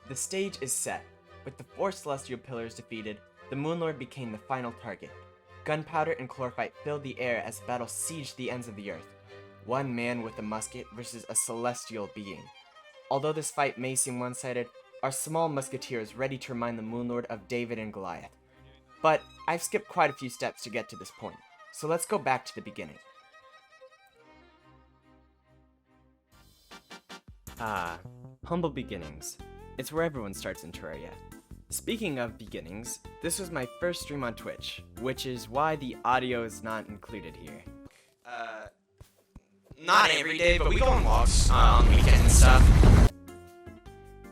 The stage is set. With the 4 celestial pillars defeated, the Moonlord became the final target. Gunpowder and chlorophyte filled the air as the battle sieged the ends of the earth. One man with a musket versus a celestial being. Although this fight may seem one-sided, our small musketeer is ready to remind the Moonlord of David and Goliath. But I've skipped quite a few steps to get to this point, so let's go back to the beginning. Humble beginnings. It's where everyone starts in Terraria. Speaking of beginnings, this was my first stream on Twitch, which is why the audio is not included here. Not every day, but we go on walks on weekends and stuff.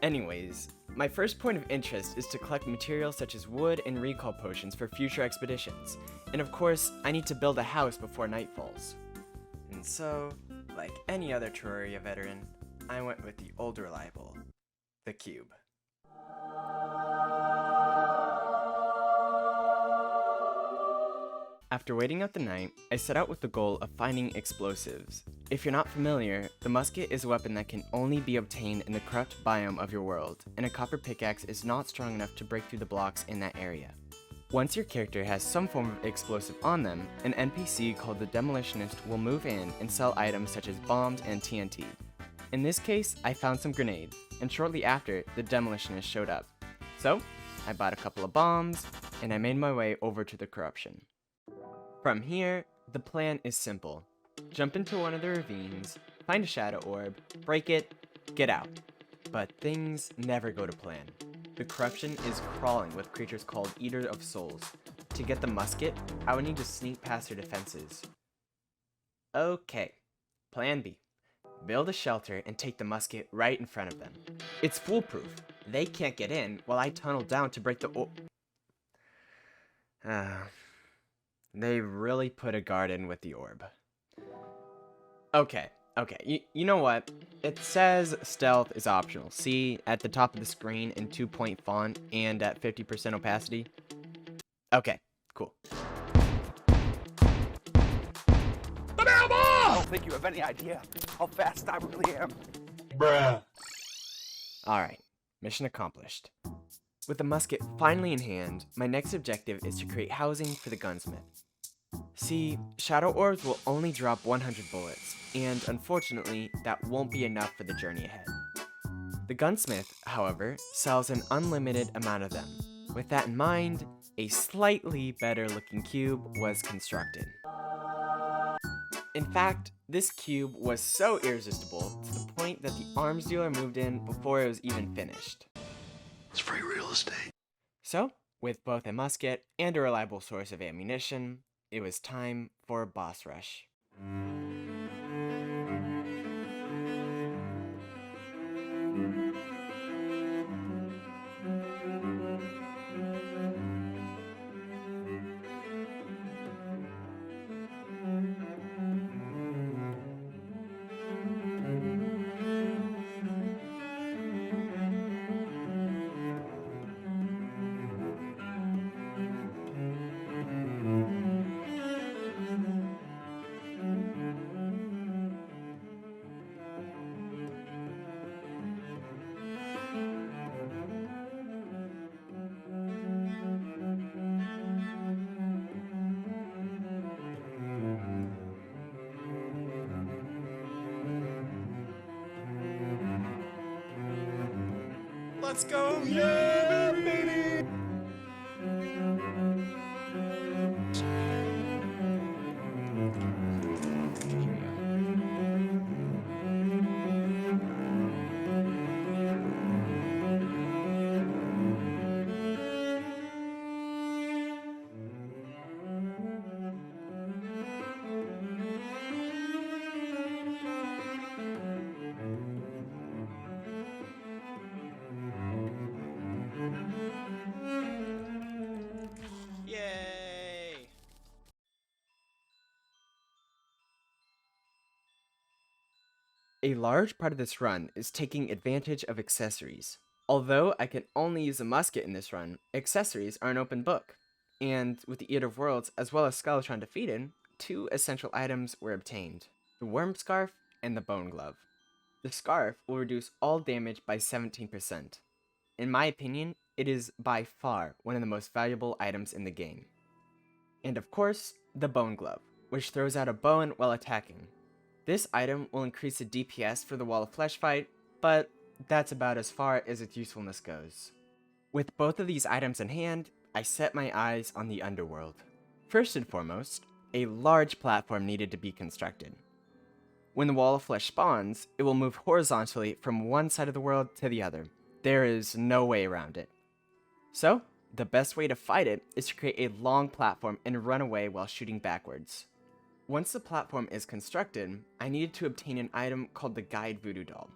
Anyways, my first point of interest is to collect materials such as wood and recall potions for future expeditions. And of course, I need to build a house before night falls. And so, like any other Terraria veteran, I went with the old reliable, the cube. After waiting out the night, I set out with the goal of finding explosives. If you're not familiar, the musket is a weapon that can only be obtained in the corrupt biome of your world, and a copper pickaxe is not strong enough to break through the blocks in that area. Once your character has some form of explosive on them, an NPC called the Demolitionist will move in and sell items such as bombs and TNT. In this case, I found some grenades, and shortly after, the Demolitionist showed up. So, I bought a couple of bombs, and I made my way over to the corruption. From here, the plan is simple. Jump into one of the ravines, find a shadow orb, break it, get out. But things never go to plan. The corruption is crawling with creatures called Eaters of Souls. To get the musket, I would need to sneak past their defenses. Okay, plan B. Build a shelter and take the musket right in front of them. It's foolproof. They can't get in while I tunnel down to break the They really put a guard in with the orb. Okay, you know what? It says stealth is optional. See, at the top of the screen in 2-point font and at 50% opacity? Okay, cool. I don't think you have any idea how fast I really am. Bruh. Alright, mission accomplished. With the musket finally in hand, my next objective is to create housing for the gunsmith. See, shadow orbs will only drop 100 bullets, and unfortunately, that won't be enough for the journey ahead. The gunsmith, however, sells an unlimited amount of them. With that in mind, a slightly better looking cube was constructed. In fact, this cube was so irresistible to the point that the arms dealer moved in before it was even finished. It's free real estate. So, with both a musket and a reliable source of ammunition, it was time for a boss rush. Let's go! Yeah, baby! Yay! A large part of this run is taking advantage of accessories. Although I can only use a musket in this run, accessories are an open book. And with the Eater of Worlds as well as Skeletron defeated, 2 essential items were obtained. The Worm Scarf and the Bone Glove. The Scarf will reduce all damage by 17%. In my opinion, it is by far one of the most valuable items in the game. And of course, the Bone Glove, which throws out a bone while attacking. This item will increase the DPS for the Wall of Flesh fight, but that's about as far as its usefulness goes. With both of these items in hand, I set my eyes on the underworld. First and foremost, a large platform needed to be constructed. When the Wall of Flesh spawns, it will move horizontally from one side of the world to the other. There is no way around it. So, the best way to fight it is to create a long platform and run away while shooting backwards. Once the platform is constructed, I needed to obtain an item called the Guide Voodoo Doll.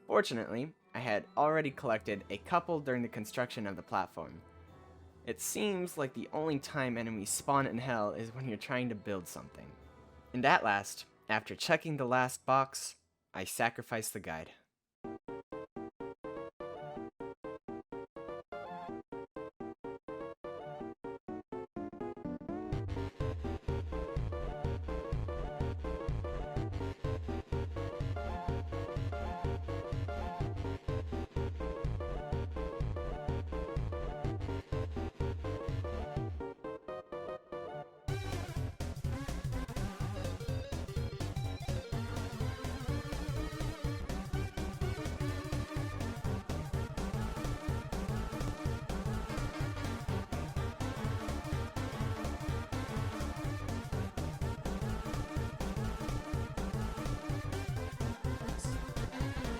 Fortunately, I had already collected a couple during the construction of the platform. It seems like the only time enemies spawn in hell is when you're trying to build something. And at last, after checking the last box, I sacrificed the guide.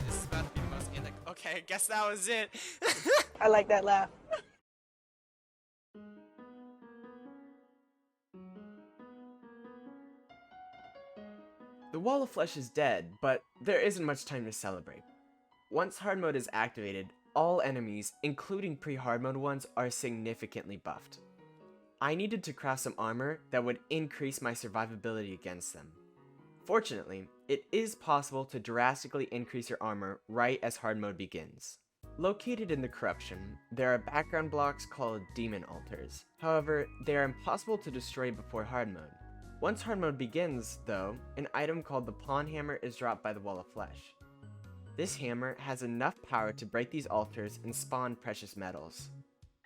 This is about to be the most okay, I guess that was it. I like that laugh. The Wall of Flesh is dead, but there isn't much time to celebrate. Once hard mode is activated, all enemies, including pre-hard mode ones, are significantly buffed. I needed to craft some armor that would increase my survivability against them. Fortunately, it is possible to drastically increase your armor right as hard mode begins. Located in the Corruption, there are background blocks called Demon Altars. However, they are impossible to destroy before hard mode. Once hard mode begins, though, an item called the Pawn Hammer is dropped by the Wall of Flesh. This hammer has enough power to break these altars and spawn precious metals.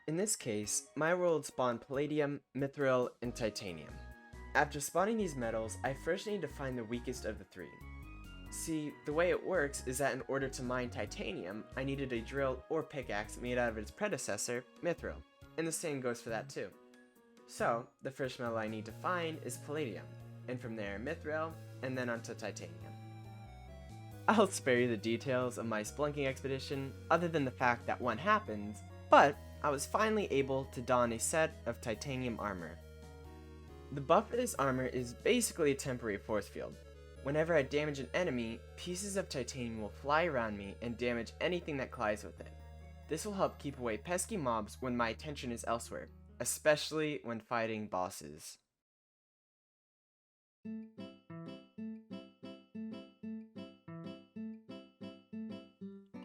In this case, my world spawned palladium, mithril, and titanium. After spawning these metals, I first need to find the weakest of the three. See, the way it works is that in order to mine titanium, I needed a drill or pickaxe made out of its predecessor, mithril, and the same goes for that too. So, the first metal I need to find is palladium, and from there mithril, and then onto titanium. I'll spare you the details of my spelunking expedition, other than the fact that one happens, but I was finally able to don a set of titanium armor. The buff for this armor is basically a temporary force field. Whenever I damage an enemy, pieces of titanium will fly around me and damage anything that collides with it. This will help keep away pesky mobs when my attention is elsewhere, especially when fighting bosses.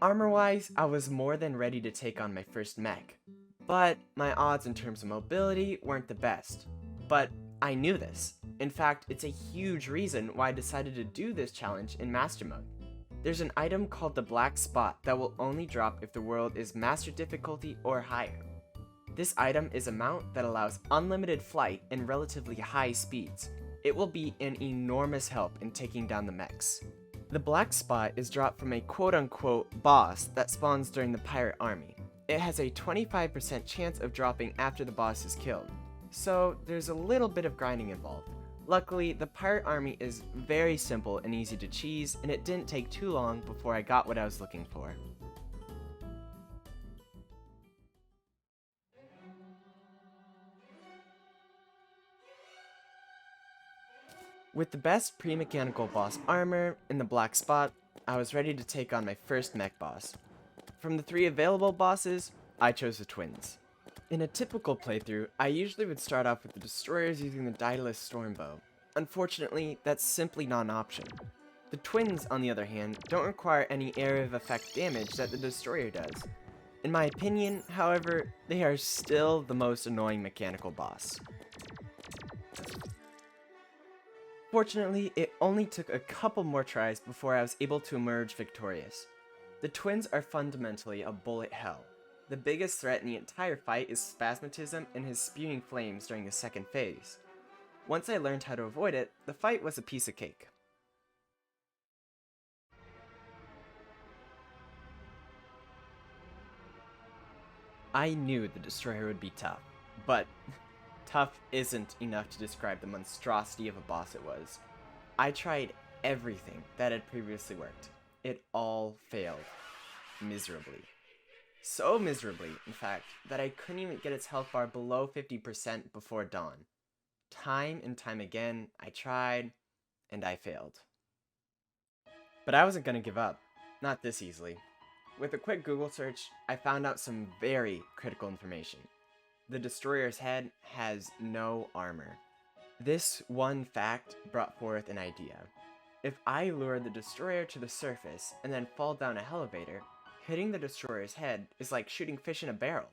Armor-wise, I was more than ready to take on my first mech, but my odds in terms of mobility weren't the best. But I knew this. In fact, it's a huge reason why I decided to do this challenge in Master Mode. There's an item called the Black Spot that will only drop if the world is Master Difficulty or higher. This item is a mount that allows unlimited flight and relatively high speeds. It will be an enormous help in taking down the mechs. The Black Spot is dropped from a quote-unquote boss that spawns during the pirate army. It has a 25% chance of dropping after the boss is killed, so there's a little bit of grinding involved. Luckily, the pirate army is very simple and easy to cheese, and it didn't take too long before I got what I was looking for. With the best pre-mechanical boss armor and the Black Spot, I was ready to take on my first mech boss. From the 3 available bosses, I chose the twins. In a typical playthrough, I usually would start off with the destroyers using the Daedalus Stormbow. Unfortunately, that's simply not an option. The twins, on the other hand, don't require any area of effect damage that the destroyer does. In my opinion, however, they are still the most annoying mechanical boss. Fortunately, it only took a couple more tries before I was able to emerge victorious. The twins are fundamentally a bullet hell. The biggest threat in the entire fight is Spasmatism and his spewing flames during the second phase. Once I learned how to avoid it, the fight was a piece of cake. I knew the Destroyer would be tough, but tough isn't enough to describe the monstrosity of a boss it was. I tried everything that had previously worked. It all failed. Miserably. So miserably, in fact, that I couldn't even get its health bar below 50% before dawn. Time and time again, I tried, and I failed. But I wasn't gonna give up. Not this easily. With a quick Google search, I found out some very critical information. The Destroyer's head has no armor. This one fact brought forth an idea. If I lure the Destroyer to the surface and then fall down a elevator, hitting the Destroyer's head is like shooting fish in a barrel.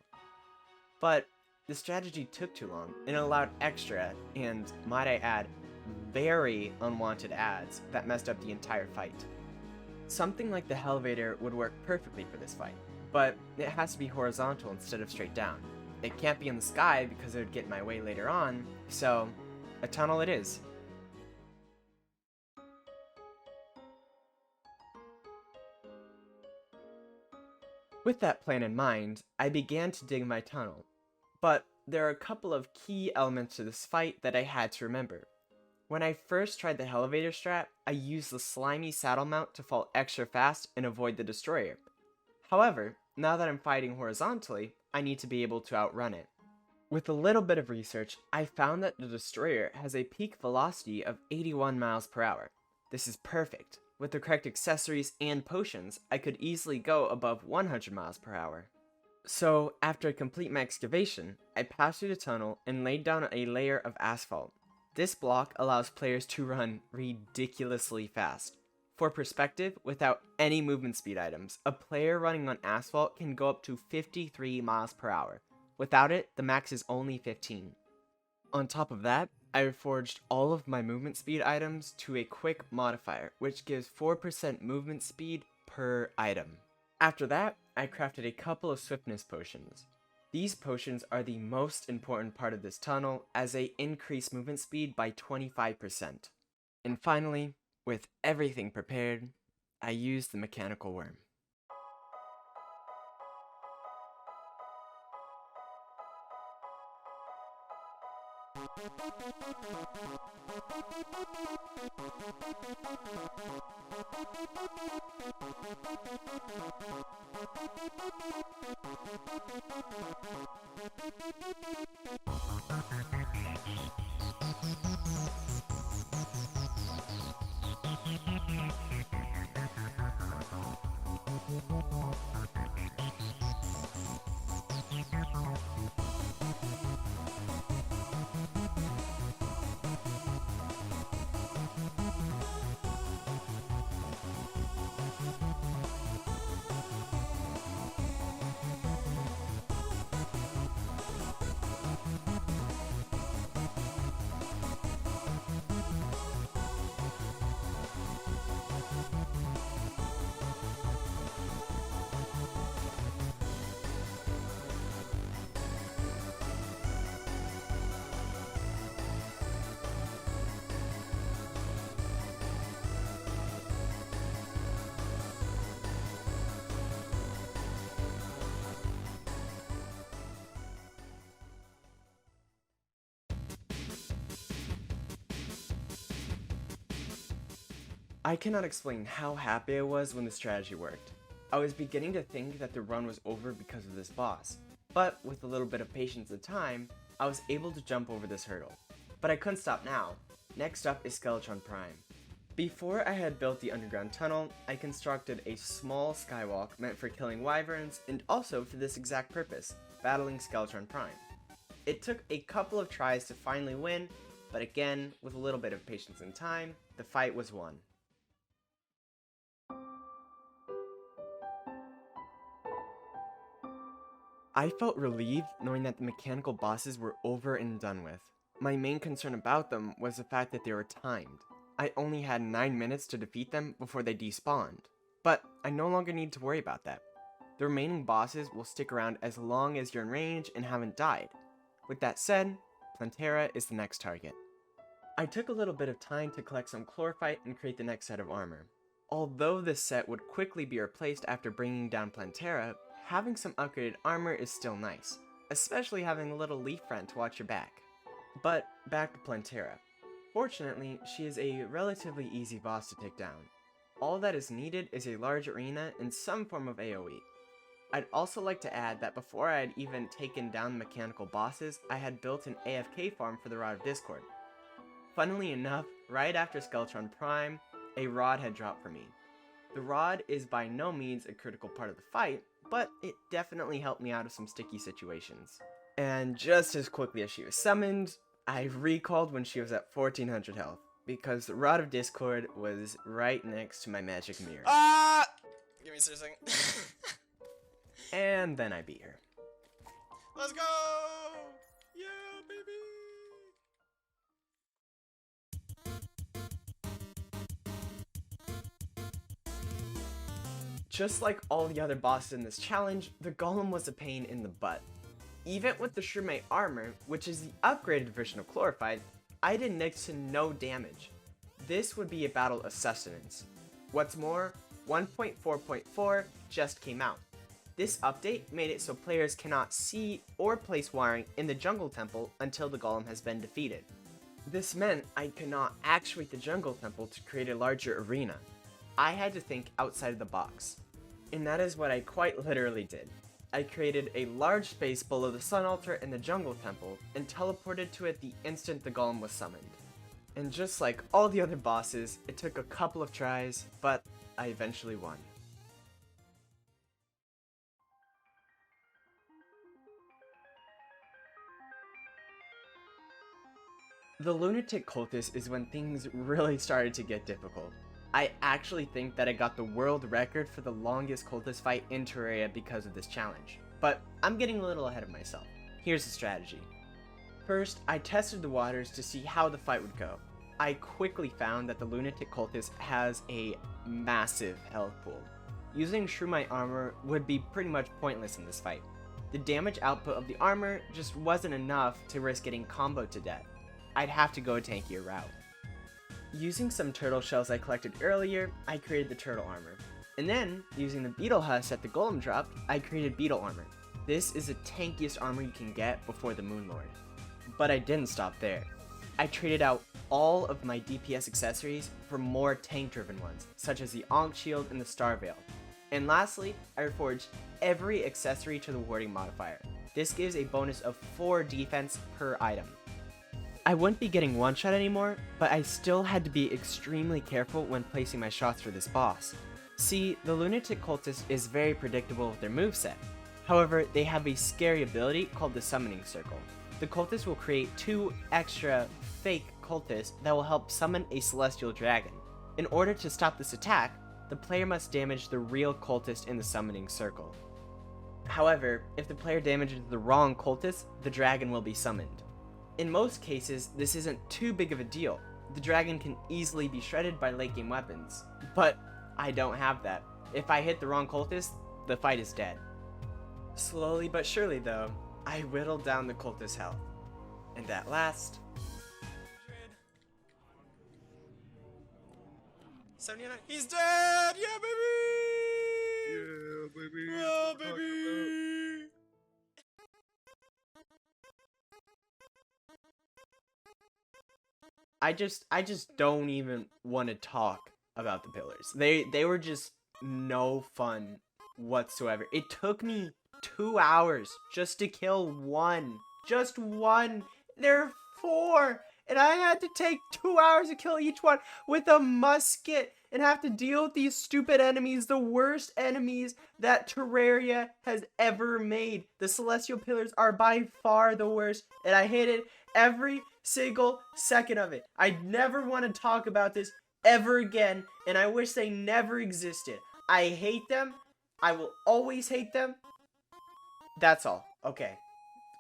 But the strategy took too long and allowed extra, and might I add, very unwanted ads that messed up the entire fight. Something like the elevator would work perfectly for this fight, but it has to be horizontal instead of straight down. It can't be in the sky because it would get in my way later on, so a tunnel it is. With that plan in mind, I began to dig my tunnel, but there are a couple of key elements to this fight that I had to remember. When I first tried the elevator strat, I used the slimy saddle mount to fall extra fast and avoid the Destroyer. However, now that I'm fighting horizontally, I need to be able to outrun it. With a little bit of research, I found that the Destroyer has a peak velocity of 81 miles per hour. This is perfect. With the correct accessories and potions, I could easily go above 100 miles per hour. So, after I complete my excavation, I passed through the tunnel and laid down a layer of asphalt. This block allows players to run ridiculously fast. For perspective, without any movement speed items, a player running on asphalt can go up to 53 miles per hour. Without it, the max is only 15. On top of that, I reforged all of my movement speed items to a quick modifier, which gives 4% movement speed per item. After that, I crafted a couple of swiftness potions. These potions are the most important part of this tunnel as they increase movement speed by 25%. And finally, with everything prepared, I used the mechanical worm. I cannot explain how happy I was when the strategy worked. I was beginning to think that the run was over because of this boss, but with a little bit of patience and time, I was able to jump over this hurdle. But I couldn't stop now. Next up is Skeletron Prime. Before I had built the underground tunnel, I constructed a small skywalk meant for killing wyverns and also for this exact purpose, battling Skeletron Prime. It took a couple of tries to finally win, but again, with a little bit of patience and time, the fight was won. I felt relieved knowing that the mechanical bosses were over and done with. My main concern about them was the fact that they were timed. I only had 9 minutes to defeat them before they despawned, but I no longer need to worry about that. The remaining bosses will stick around as long as you're in range and haven't died. With that said, Plantera is the next target. I took a little bit of time to collect some chlorophyte and create the next set of armor. Although this set would quickly be replaced after bringing down Plantera, having some upgraded armor is still nice, especially having a little leaf friend to watch your back. But back to Plantera. Fortunately, she is a relatively easy boss to take down. All that is needed is a large arena and some form of AoE. I'd also like to add that before I had even taken down the mechanical bosses, I had built an AFK farm for the Rod of Discord. Funnily enough, right after Skeletron Prime, a rod had dropped for me. The rod is by no means a critical part of the fight, but it definitely helped me out of some sticky situations. And just as quickly as she was summoned, I recalled when she was at 1400 health, because the Rod of Discord was right next to my magic mirror. Give me a second. And then I beat her. Let's go! Yeah, baby! Just like all the other bosses in this challenge, the Golem was a pain in the butt. Even with the Shroomite armor, which is the upgraded version of Chlorophyte, I did next to no damage. This would be a battle of sustenance. What's more, 1.4.4 just came out. This update made it so players cannot see or place wiring in the jungle temple until the Golem has been defeated. This meant I could not actuate the jungle temple to create a larger arena. I had to think outside of the box. And that is what I quite literally did. I created a large space below the sun altar and the jungle temple and teleported to it the instant the Golem was summoned. And just like all the other bosses, it took a couple of tries, but I eventually won. The Lunatic cultist is when things really started to get difficult. I actually think that I got the world record for the longest cultist fight in Terraria because of this challenge. But I'm getting a little ahead of myself. Here's the strategy. First, I tested the waters to see how the fight would go. I quickly found that the Lunatic cultist has a massive health pool. Using Shroomite armor would be pretty much pointless in this fight. The damage output of the armor just wasn't enough to risk getting comboed to death. I'd have to go a tankier route. Using some turtle shells I collected earlier, I created the turtle armor. And then, using the beetle husk that the Golem dropped, I created beetle armor. This is the tankiest armor you can get before the Moon Lord. But I didn't stop there. I traded out all of my DPS accessories for more tank-driven ones, such as the Ankh Shield and the Star Veil. And lastly, I reforged every accessory to the warding modifier. This gives a bonus of 4 defense per item. I wouldn't be getting one-shot anymore, but I still had to be extremely careful when placing my shots for this boss. See, the Lunatic cultist is very predictable with their moveset. However, they have a scary ability called the Summoning Circle. The cultist will create 2 extra fake cultists that will help summon a celestial dragon. In order to stop this attack, the player must damage the real cultist in the Summoning Circle. However, if the player damages the wrong cultist, the dragon will be summoned. In most cases, this isn't too big of a deal. The dragon can easily be shredded by late game weapons. But I don't have that. If I hit the wrong cultist, the fight is dead. Slowly but surely though, I whittled down the cultist's health. And at last... 79. He's dead! Yeah, baby! Yeah, baby. Yeah, baby! I just don't even want to talk about the pillars. They were just no fun whatsoever. It took me 2 hours just to kill one. Just one. There are 4. And I had to take 2 hours to kill each one with a musket and have to deal with these stupid enemies, the worst enemies that Terraria has ever made. The Celestial Pillars are by far the worst, and I hated every single second of it. I never want to talk about this ever again, and I wish they never existed. I hate them. I will always hate them. That's all. Okay.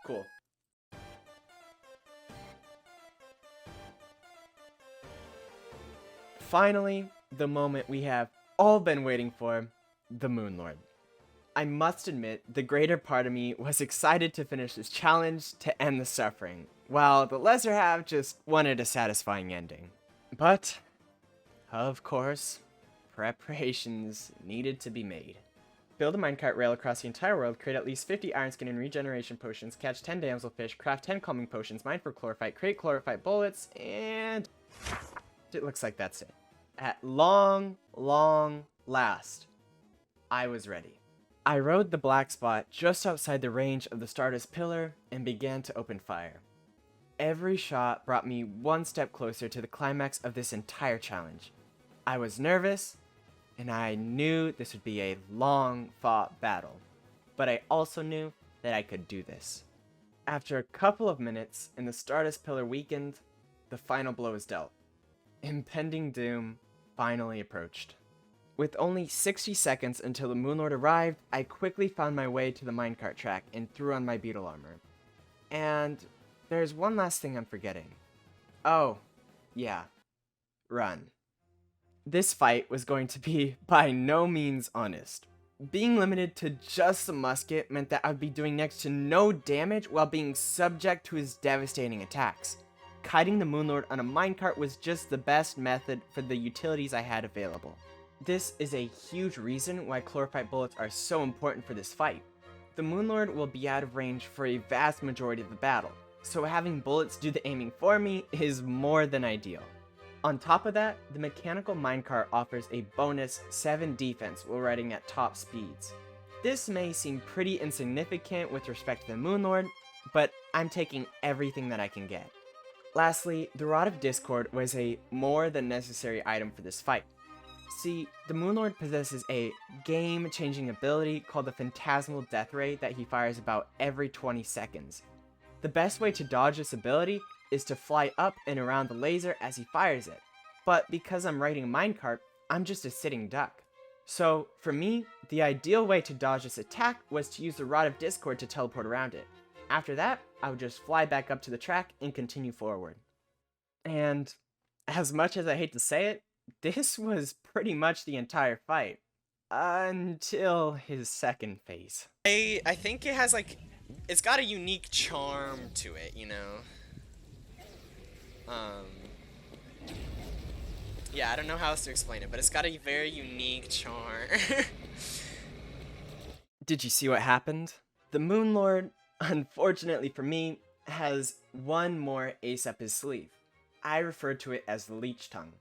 Cool. Finally, the moment we have all been waiting for, the Moon Lord. I must admit, the greater part of me was excited to finish this challenge to end the suffering, while the lesser half just wanted a satisfying ending. But, of course, preparations needed to be made. Build a minecart rail across the entire world, create at least 50 iron skin and regeneration potions, catch 10 damselfish, craft 10 calming potions, mine for chlorophyte, create chlorophyte bullets, and it looks like that's it. At long last, I was ready. I rode the black spot just outside the range of the Stardust Pillar and began to open fire. Every shot brought me one step closer to the climax of this entire challenge. I was nervous, and I knew this would be a long-fought battle, but I also knew that I could do this. After a couple of minutes and the Stardust Pillar weakened, the final blow was dealt. Impending doom finally approached. With only 60 seconds until the Moonlord arrived, I quickly found my way to the minecart track and threw on my beetle armor. And there's one last thing I'm forgetting. Oh, yeah. Run. This fight was going to be by no means honest. Being limited to just the musket meant that I would be doing next to no damage while being subject to his devastating attacks. Kiting the Moonlord on a minecart was just the best method for the utilities I had available. This is a huge reason why chlorophyte bullets are so important for this fight. The Moonlord will be out of range for a vast majority of the battle, so having bullets do the aiming for me is more than ideal. On top of that, the mechanical minecart offers a bonus 7 defense while riding at top speeds. This may seem pretty insignificant with respect to the Moonlord, but I'm taking everything that I can get. Lastly, the Rod of Discord was a more than necessary item for this fight. See, the Moonlord possesses a game-changing ability called the Phantasmal Death Ray that he fires about every 20 seconds. The best way to dodge this ability is to fly up and around the laser as he fires it, but because I'm riding a minecart, I'm just a sitting duck. So, for me, the ideal way to dodge this attack was to use the Rod of Discord to teleport around it. After that, I would just fly back up to the track and continue forward. And, as much as I hate to say it, this was pretty much the entire fight. Until his second phase. I think it has like, it's got a unique charm to it, you know? Yeah, I don't know how else to explain it, but it's got a very unique charm. Did you see what happened? The Moonlord, unfortunately for me, has one more ace up his sleeve. I refer to it as the Leech Tongue.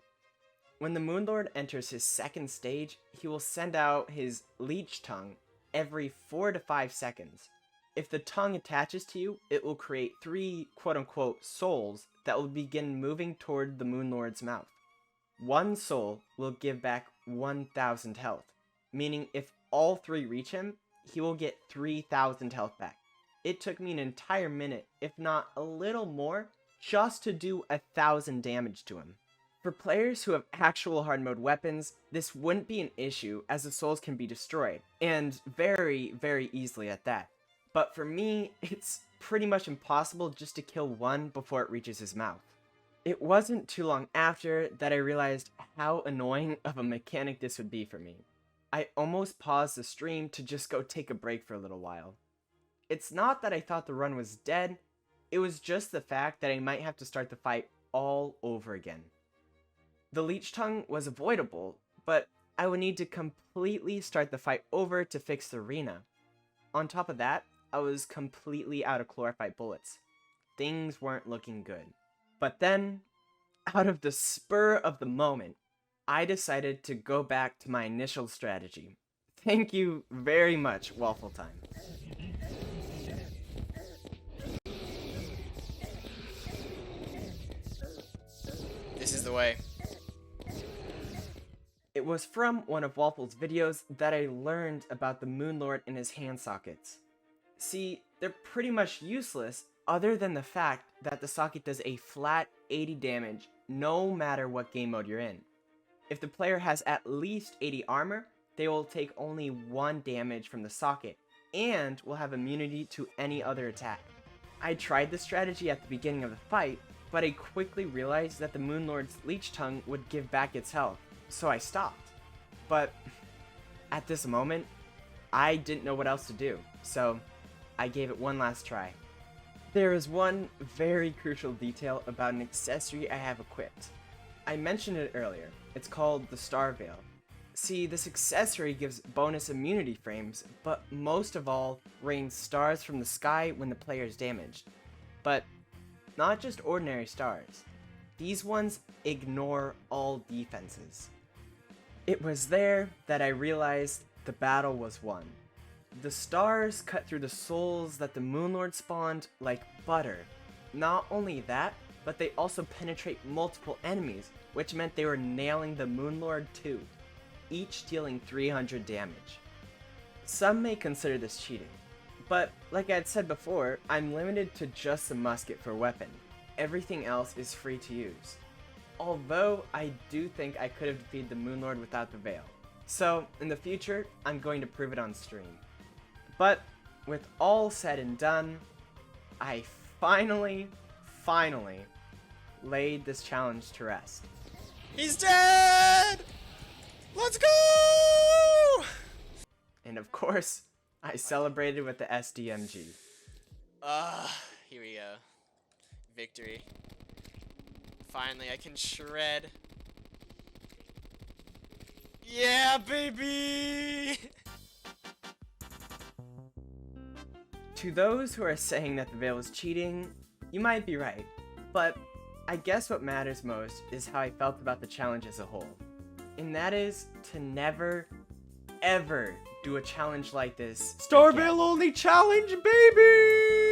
When the Moonlord enters his second stage, he will send out his Leech Tongue every 4 to 5 seconds. If the tongue attaches to you, it will create 3 quote-unquote souls that will begin moving toward the Moonlord's mouth. One soul will give back 1,000 health, meaning if all 3 reach him, he will get 3,000 health back. It took me an entire minute, if not a little more, just to do 1,000 damage to him. For players who have actual hard mode weapons, this wouldn't be an issue as the souls can be destroyed, and very, very easily at that. But for me, it's pretty much impossible just to kill one before it reaches his mouth. It wasn't too long after that I realized how annoying of a mechanic this would be for me. I almost paused the stream to just go take a break for a little while. It's not that I thought the run was dead, it was just the fact that I might have to start the fight all over again. The Leech Tongue was avoidable, but I would need to completely start the fight over to fix the arena. On top of that, I was completely out of chlorophyte bullets. Things weren't looking good. But then, out of the spur of the moment, I decided to go back to my initial strategy. Thank you very much, Waffle Time. This is the way. It was from one of Waffle's videos that I learned about the Moonlord and his hand sockets. See, they're pretty much useless other than the fact that the socket does a flat 80 damage no matter what game mode you're in. If the player has at least 80 armor, they will take only 1 damage from the socket and will have immunity to any other attack. I tried this strategy at the beginning of the fight, but I quickly realized that the Moonlord's Leech Tongue would give back its health, so I stopped. But at this moment, I didn't know what else to do, so I gave it one last try. There is one very crucial detail about an accessory I have equipped. I mentioned it earlier. It's called the Star Veil. See, this accessory gives bonus immunity frames, but most of all, rains stars from the sky when the player is damaged. But not just ordinary stars. These ones ignore all defenses. It was there that I realized the battle was won. The stars cut through the souls that the Moonlord spawned like butter. Not only that, but they also penetrate multiple enemies, which meant they were nailing the Moonlord too, each dealing 300 damage. Some may consider this cheating, but like I had said before, I'm limited to just the musket for weapon. Everything else is free to use. Although I do think I could have defeated the Moonlord without the veil. So in the future, I'm going to prove it on stream. But with all said and done, I finally laid this challenge to rest. He's dead! Let's go! And of course, I celebrated with the SDMG. Here we go. Victory. Finally, I can shred. Yeah, baby! To those who are saying that the veil is cheating, you might be right, but I guess what matters most is how I felt about the challenge as a whole. And that is to never, ever do a challenge like this. Star Veil only challenge, baby!